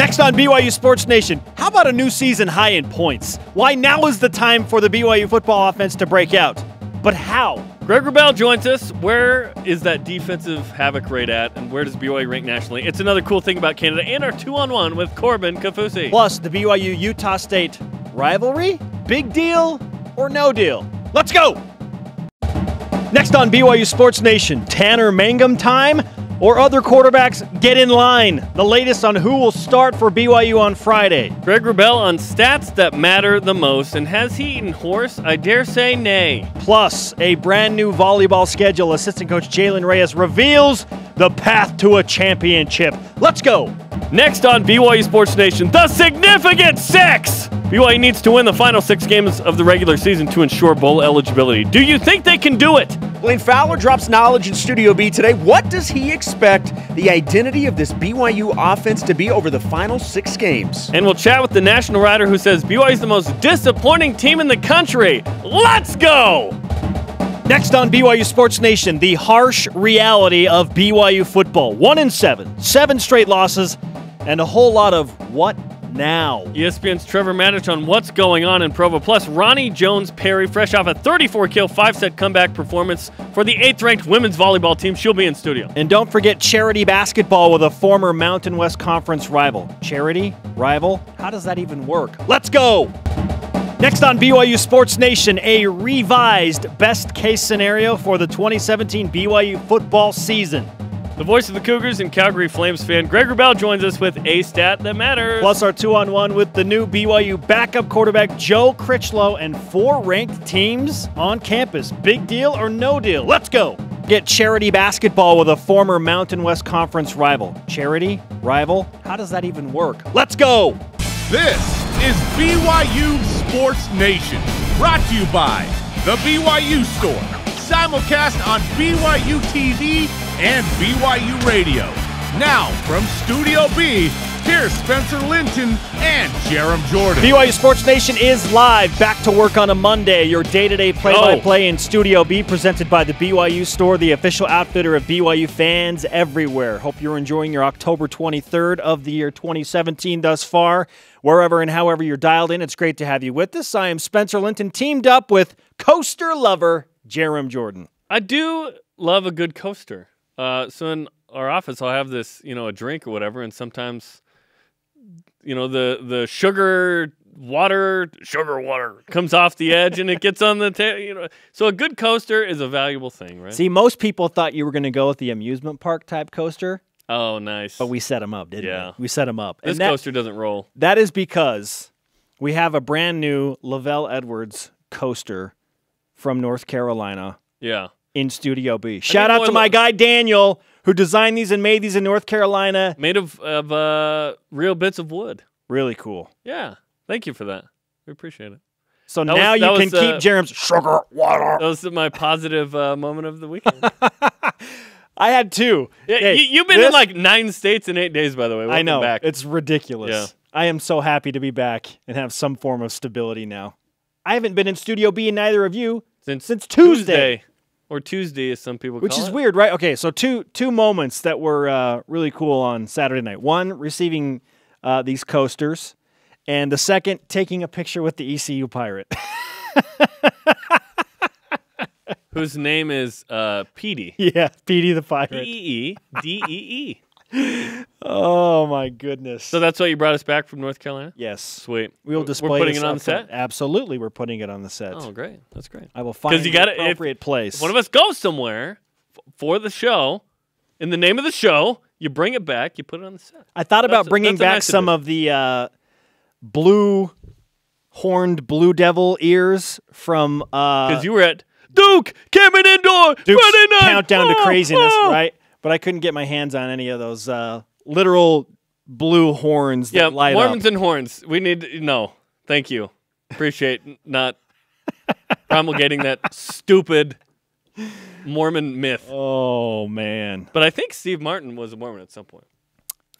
Next on BYU Sports Nation, how about a new season high in points? Why now is the time for the BYU football offense to break out? But how? Greg Wrubell joins us. Where is that defensive havoc rate at, and where does BYU rank nationally? It's another cool thing about Canada, and our 2-on-1 with Corbin Kafusi. Plus, the BYU-Utah State rivalry? Big deal or no deal? Let's go! Next on BYU Sports Nation, Tanner Mangum time or other quarterbacks get in line? The latest on who will start for BYU on Friday. Greg Wrubell on stats that matter the most, and has he eaten horse? I dare say nay. Plus, a brand new volleyball schedule. Assistant coach Jalen Reyes reveals the path to a championship. Let's go! Next on BYU Sports Nation, the significant six! BYU needs to win the final 6 games of the regular season to ensure bowl eligibility. Do you think they can do it? Blaine Fowler drops knowledge in Studio B today. What does he expect the identity of this BYU offense to be over the final 6 games? And we'll chat with the national writer who says BYU is the most disappointing team in the country. Let's go! Next on BYU Sports Nation, the harsh reality of BYU football. 1-7, 7 straight losses, and a whole lot of what now? ESPN's Trevor Maddich on what's going on in Provo. Plus, Ronnie Jones-Perry, fresh off a 34-kill, 5-set comeback performance for the 8th-ranked women's volleyball team. She'll be in studio. And don't forget charity basketball with a former Mountain West Conference rival. Charity? Rival? How does that even work? Let's go! Next on BYU Sports Nation, a revised best-case scenario for the 2017 BYU football season. The voice of the Cougars and Calgary Flames fan, Greg Wrubell, joins us with a stat that matters. Plus our 2-on-1 with the new BYU backup quarterback Joe Critchlow and 4 ranked teams on campus. Big deal or no deal? Let's go! Get charity basketball with a former Mountain West Conference rival. Charity? Rival? How does that even work? Let's go! This is BYU Sports Nation, brought to you by the BYU Store. Simulcast on BYU TV and BYU Radio. Now, from Studio B, here's Spencer Linton and Jerem Jordan. BYU Sports Nation is live, back to work on a Monday. Your day-to-day play-by-play in Studio B, presented by the BYU Store, the official outfitter of BYU fans everywhere. Hope you're enjoying your October 23rd of the year 2017 thus far. Wherever and however you're dialed in, it's great to have you with us. I am Spencer Linton, teamed up with coaster lover Jerem Jordan. I do love a good coaster. So in our office, I'll have this, a drink or whatever, and sometimes, the sugar water comes off the edge and it gets on the table. So a good coaster is a valuable thing, right? See, most people thought you were going to go with the amusement park type coaster. Oh, nice. But we set them up, didn't we? Yeah. We set them up. This coaster doesn't roll. That is because we have a brand new Lavelle Edwards coaster from North Carolina. Yeah. In Studio B. Shout out to my guy Daniel, who designed these and made these in North Carolina. Made of real bits of wood. Really cool. Yeah. Thank you for that. We appreciate it. So now you can keep Jerem's sugar water. That was my positive moment of the weekend. I had 2. Yeah, hey, you've been in like 9 states in 8 days, by the way. Welcome I know. Back. It's ridiculous. Yeah. I am so happy to be back and have some form of stability now. I haven't been in Studio B and neither of you since Tuesday. Or Tuesday, as some people call it. Which is weird, right? Okay, so two moments that were really cool on Saturday night. One, receiving these coasters, and the second, taking a picture with the ECU Pirate. Whose name is Petey. Yeah, Petey the Pirate. P-E-E-D-E-E. Oh, my goodness. So that's why you brought us back from North Carolina? Yes. Sweet. We'll display We're putting it on the set? Absolutely, we're putting it on the set. Oh, great. That's great. I will find the appropriate place. If one of us goes somewhere for the show, in the name of the show, you bring it back, you put it on the set. I thought about bringing back some of the blue-horned Blue Devil ears from... Because you were at Duke, Cameron Indoor, Duke's Friday night. Countdown to Craziness, right? But I couldn't get my hands on any of those literal blue horns that light up. Mormons and horns. We need no. Thank you. Appreciate not promulgating that stupid Mormon myth. Oh, man. But I think Steve Martin was a Mormon at some point.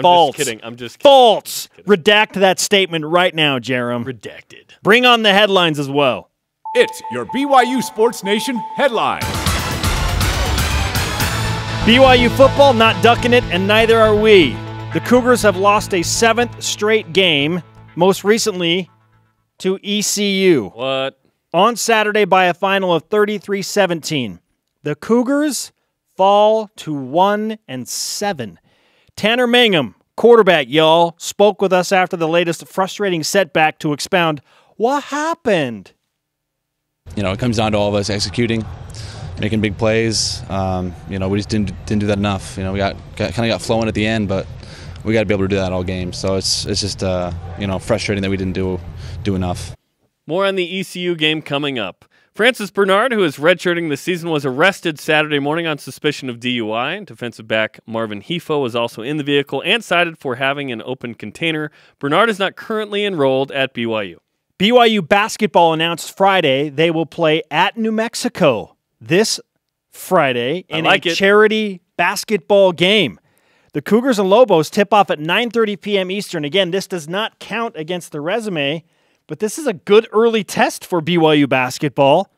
False. Just kidding. I'm just kidding. False. Redact that statement right now, Jerem. Redacted. Bring on the headlines as well. It's your BYU Sports Nation headline. BYU football not ducking it, and neither are we. The Cougars have lost a 7th straight game, most recently to ECU. What? On Saturday by a final of 33-17. The Cougars fall to 1-7. Tanner Mangum, quarterback, y'all, spoke with us after the latest frustrating setback to expound what happened. You know, it comes down to all of us executing, making big plays. You know, we just didn't do that enough. You know, we kind of got flowing at the end, but we got to be able to do that all game. So it's just you know, frustrating that we didn't do enough. More on the ECU game coming up. Francis Bernard, who is redshirting this season, was arrested Saturday morning on suspicion of DUI. Defensive back Marvin Hefo was also in the vehicle and cited for having an open container. Bernard is not currently enrolled at BYU. BYU basketball announced Friday they will play at New Mexico this Friday in a charity basketball game. The Cougars and Lobos tip off at 9:30 p.m. Eastern. Again, this does not count against the resume, but this is a good early test for BYU basketball.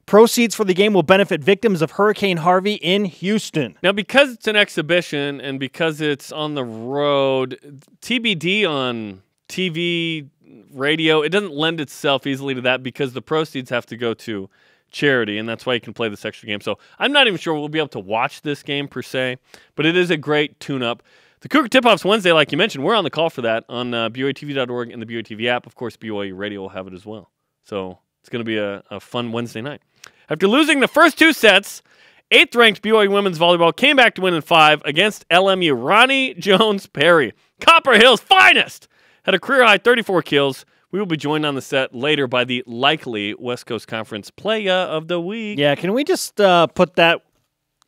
Proceeds for the game will benefit victims of Hurricane Harvey in Houston. Now, because it's an exhibition and because it's on the road, TBD on TV, radio, it doesn't lend itself easily to that because the proceeds have to go to charity, and that's why you can play this extra game. So I'm not even sure we'll be able to watch this game per se, but it is a great tune-up. The Cougar Tip-Off's Wednesday, like you mentioned. We're on the call for that on BYUtv.org and the BYU TV app. Of course, BYU Radio will have it as well. So it's going to be a fun Wednesday night. After losing the first 2 sets, 8th-ranked BYU women's volleyball came back to win in 5 against LMU. Ronnie Jones-Perry, Copper Hill's finest, had a career-high 34 kills. We will be joined on the set later by the likely West Coast Conference Playa of the Week. Yeah, can we just put that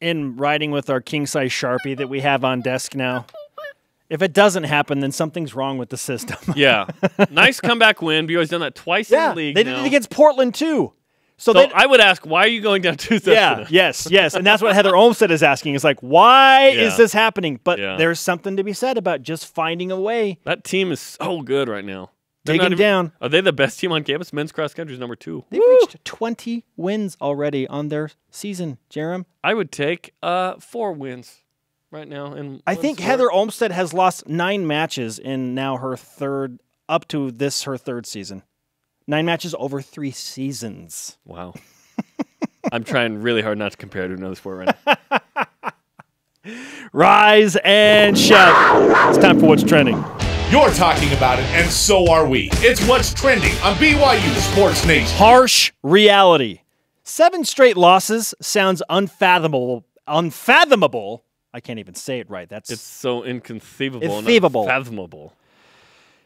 in writing with our king-size Sharpie that we have on desk now? If it doesn't happen, then something's wrong with the system. Yeah. Nice comeback win. BYU's done that twice in the league they did it against Portland, too. So I would ask, why are you going down 2 sets? Yeah, yes. And that's what Heather Olmstead is asking. It's like, why is this happening? But there's something to be said about just finding a way. That team is so good right now. Digging down. Are they the best team on campus? Men's cross country is number 2. They've reached 20 wins already on their season, Jerem. I would take 4 wins right now. I think Heather Olmstead has lost 9 matches in now her third season. 9 matches over 3 seasons. Wow. I'm trying really hard not to compare to another sport right now. Rise and shout. It's time for What's Trending. You're talking about it, and so are we. It's What's Trending on BYU Sports Nation. Harsh reality. 7 straight losses sounds unfathomable. I can't even say it right. It's so inconceivable. Unfathomable.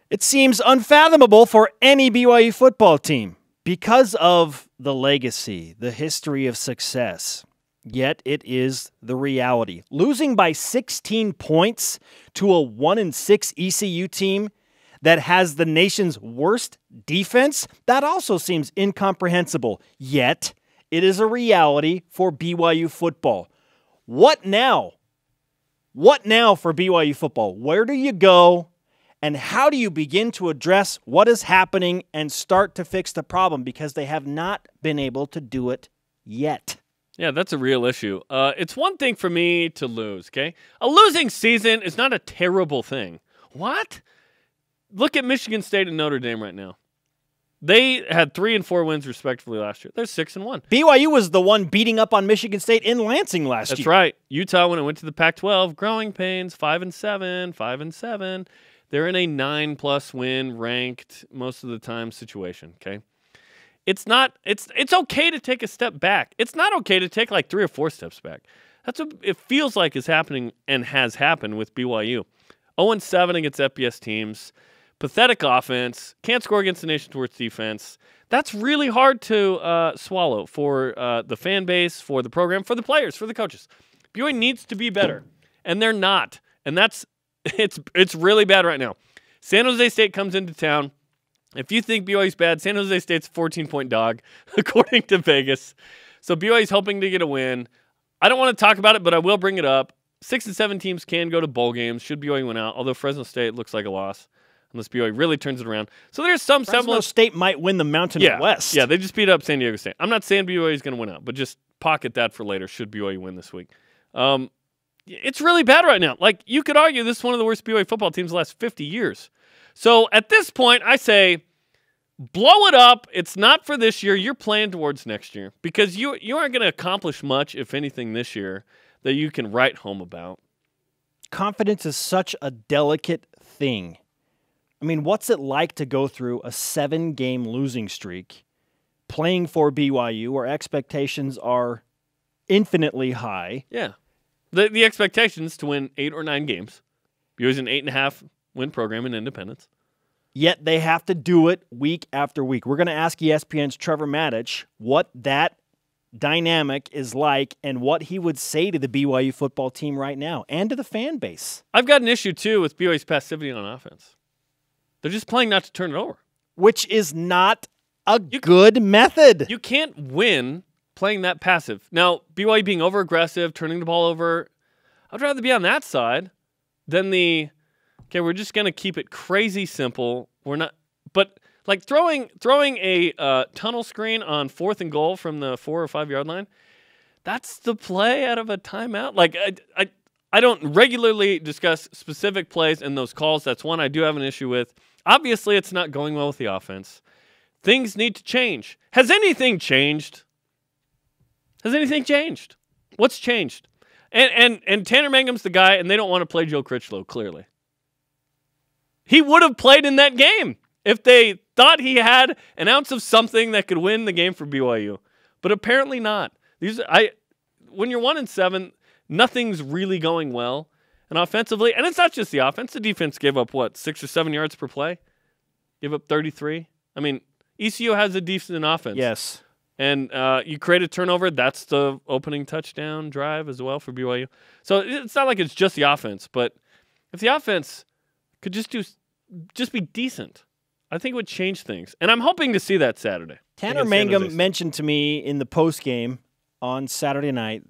It seems unfathomable for any BYU football team because of the legacy, the history of success. Yet it is the reality. Losing by 16 points to a 1-6 ECU team that has the nation's worst defense, that also seems incomprehensible. Yet it is a reality for BYU football. What now? What now for BYU football? Where do you go? And how do you begin to address what is happening and start to fix the problem? Because they have not been able to do it yet. Yeah, that's a real issue. It's one thing for me to lose, okay? A losing season is not a terrible thing. What? Look at Michigan State and Notre Dame right now. They had 3 and 4 wins respectively last year. They're 6-1. BYU was the one beating up on Michigan State in Lansing last year. That's right. Utah, when it went to the Pac-12, growing pains, 5-7, 5-7. They're in a 9+ win ranked most of the time situation, okay? It's okay to take a step back. It's not okay to take like 3 or 4 steps back. That's what it feels like is happening and has happened with BYU. 0-7 against FBS teams. Pathetic offense. Can't score against the nation's worst defense. That's really hard to swallow for the fan base, for the program, for the players, for the coaches. BYU needs to be better, and they're not. And it's really bad right now. San Jose State comes into town. If you think BYU's bad, San Jose State's a 14-point dog, according to Vegas. So BYU's hoping to get a win. I don't want to talk about it, but I will bring it up. 6 and 7 teams can go to bowl games should BYU win out, although Fresno State looks like a loss unless BYU really turns it around. So there's some semblance. Fresno State might win the Mountain West. Yeah, they just beat up San Diego State. I'm not saying BYU is going to win out, but just pocket that for later should BYU win this week. it's really bad right now. Like, you could argue this is one of the worst BYU football teams the last 50 years. So at this point, I say, blow it up. It's not for this year. You're playing towards next year because you aren't going to accomplish much, if anything, this year that you can write home about. Confidence is such a delicate thing. I mean, what's it like to go through a 7-game losing streak playing for BYU where expectations are infinitely high? Yeah. The expectations to win 8 or 9 games. BYU's an 8.5 win program in independence. Yet they have to do it week after week. We're going to ask ESPN's Trevor Maddich what that dynamic is like and what he would say to the BYU football team right now and to the fan base. I've got an issue, too, with BYU's passivity on offense. They're just playing not to turn it over. Which is not a good method. You can't win playing that passive. Now, BYU being over-aggressive, turning the ball over, I'd rather be on that side than the, okay, we're just going to keep it crazy simple. We're not, but like throwing a tunnel screen on 4th and goal from the 4 or 5 yard line, that's the play out of a timeout. Like, I don't regularly discuss specific plays in those calls. That's one I do have an issue with. Obviously, it's not going well with the offense. Things need to change. Has anything changed? Has anything changed? What's changed? And Tanner Mangum's the guy, and they don't want to play Joe Critchlow, clearly. He would have played in that game if they thought he had an ounce of something that could win the game for BYU. But apparently not. When you're 1-7, nothing's really going well. And offensively, and it's not just the offense. The defense gave up, 6 or 7 yards per play? Gave up 33? I mean, ECU has a decent offense. Yes. And you create a turnover. That's the opening touchdown drive as well for BYU. So it's not like it's just the offense. But if the offense could just be decent, I think it would change things. And I'm hoping to see that Saturday. Tanner Mangum mentioned to me in the postgame on Saturday night,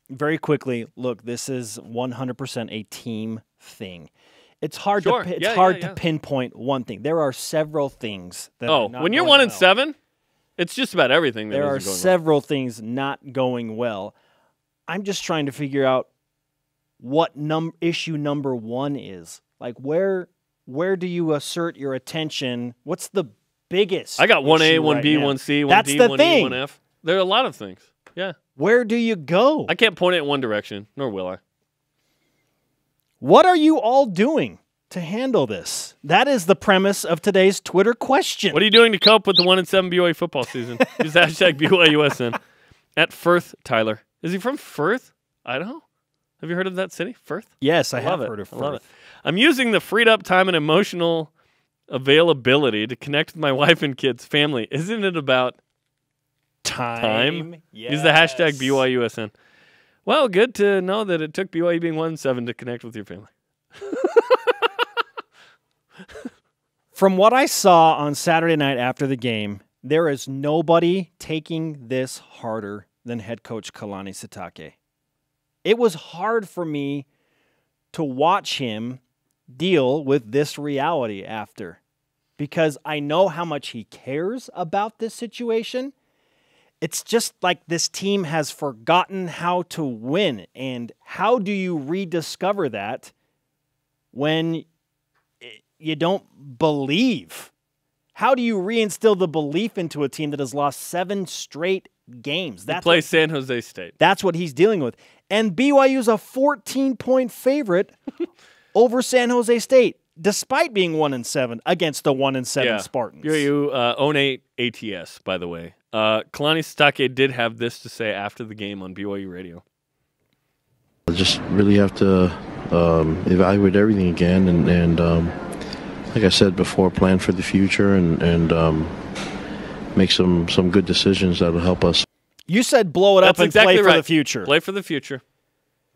very quickly, look, this is 100% a team thing. It's hard to pinpoint one thing. There are several things that are not when you're going 1-7, well. It's just about everything that there are isn't going several well. things not going well. I'm just trying to figure out what issue number one is. Like, where do you assert your attention? What's the biggest? I got 1A, 1B, right 1C, 1D, That's the 1E, thing. 1F. There are a lot of things. Yeah. Where do you go? I can't point it in one direction, nor will I. What are you all doing to handle this? That is the premise of today's Twitter question. What are you doing to cope with the 1-7 BYU football season? Use hashtag BYUSN. At Firth, Tyler. Is he from Firth, Idaho? Have you heard of that city, Firth? Yes, I have heard of Firth. I love it. I'm using the freed up time and emotional availability to connect with my wife and kids, family. Isn't it about time? Yes. Use the hashtag BYUSN. Well, good to know that it took BYU being 1-7 to connect with your family. From what I saw on Saturday night after the game, there is nobody taking this harder than head coach Kalani Sitake. It was hard for me to watch him deal with this reality after, because I know how much he cares about this situation. It's just like this team has forgotten how to win. And how do you rediscover that when you don't believe? How do you reinstill the belief into a team that has lost 7 straight games? They play San Jose State. That's what he's dealing with. And BYU's a 14-point favorite over San Jose State, despite being 1-7 against the 1-7 Spartans. BYU own 8 ATS, by the way. Kalani Sitake did have this to say after the game on BYU radio. I just really have to evaluate everything again and like I said before, plan for the future and make some good decisions that will help us. You said blow it up and exactly play for right. the future. Play for the future.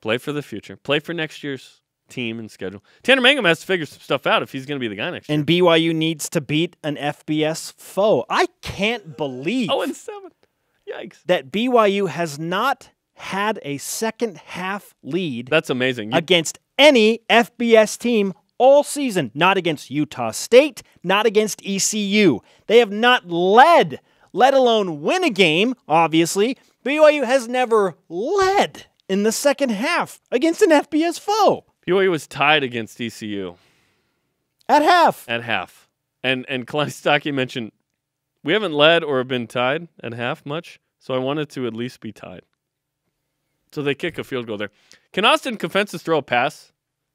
Play for the future. Play for next year's team and schedule. Tanner Mangum has to figure some stuff out if he's going to be the guy next year. And BYU needs to beat an FBS foe. I can't believe 0-7. Yikes. that BYU has not had a second-half lead. That's amazing. Against any FBS team all season. Not against Utah State, not against ECU. They have not led, let alone win a game, obviously. BYU has never led in the second half against an FBS foe. BYU was tied against ECU. At half. At half. And Kalani Sitake mentioned, we haven't led or been tied at half much, so I wanted to at least be tied. So they kick a field goal there. Can Austin Confenses throw a pass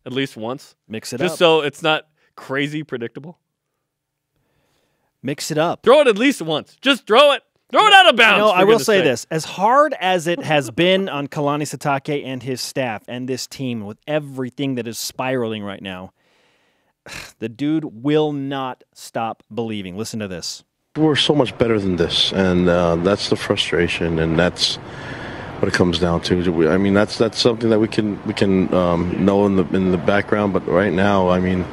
at least once? Mix it up. Just so it's not crazy predictable? Mix it up. Throw it at least once. Just throw it. Throw it out of bounds. I will say this. As hard as it has been on Kalani Sitake and his staff and this team with everything that is spiraling right now, the dude will not stop believing. Listen to this. We're so much better than this, and that's the frustration, and that's what it comes down to. I mean, that's something that we can know in the background, but right now, I mean,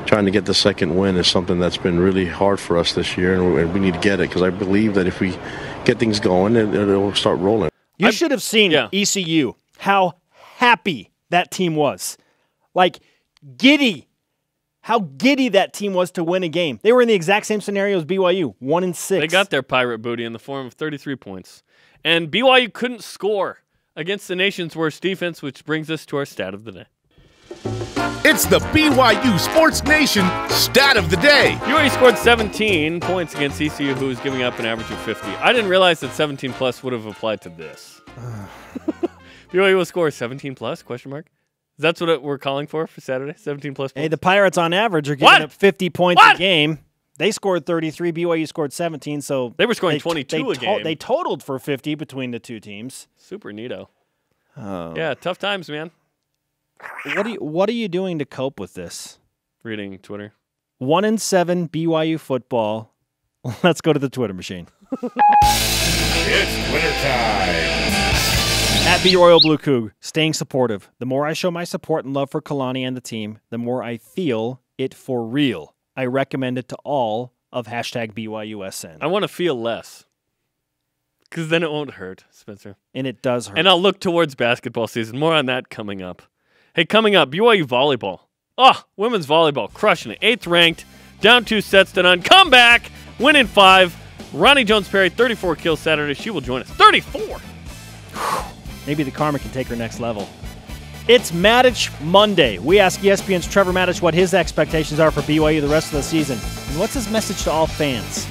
trying to get the second win is something that's been really hard for us this year, and we need to get it because I believe that if we get things going, it'll start rolling. You should have seen ECU, how happy that team was. Like, giddy. How giddy that team was to win a game. They were in the exact same scenario as BYU, 1-6. They got their pirate booty in the form of 33 points. And BYU couldn't score against the nation's worst defense, which brings us to our stat of the day. It's the BYU Sports Nation Stat of the Day. BYU scored 17 points against ECU, who was giving up an average of 50. I didn't realize that 17 plus would have applied to this. BYU will score 17 plus, question mark? That's what we're calling for Saturday, 17 plus points? Hey, the Pirates on average are giving up 50 points a game. They scored 33. BYU scored 17, so they were scoring 22 a game. They totaled for 50 between the two teams. Super neato. Yeah, tough times, man. What are you doing to cope with this? Reading Twitter. 1-7 BYU football. Let's go to the Twitter machine. It's Twitter time. At B Royal Blue Coug, staying supportive. The more I show my support and love for Kalani and the team, the more I feel it for real. I recommend it to all of #BYUSN. I want to feel less. Because then it won't hurt, Spencer. And it does hurt. And I'll look towards basketball season. More on that coming up. Hey, coming up, BYU volleyball. Oh, women's volleyball, crushing it. 8th ranked, down 2 sets to none. Come back, win in 5. Ronnie Jones-Perry, 34 kills Saturday. She will join us. 34! Maybe the karma can take her next level. It's Matic Monday. We ask ESPN's Trevor Matic what his expectations are for BYU the rest of the season. And what's his message to all fans?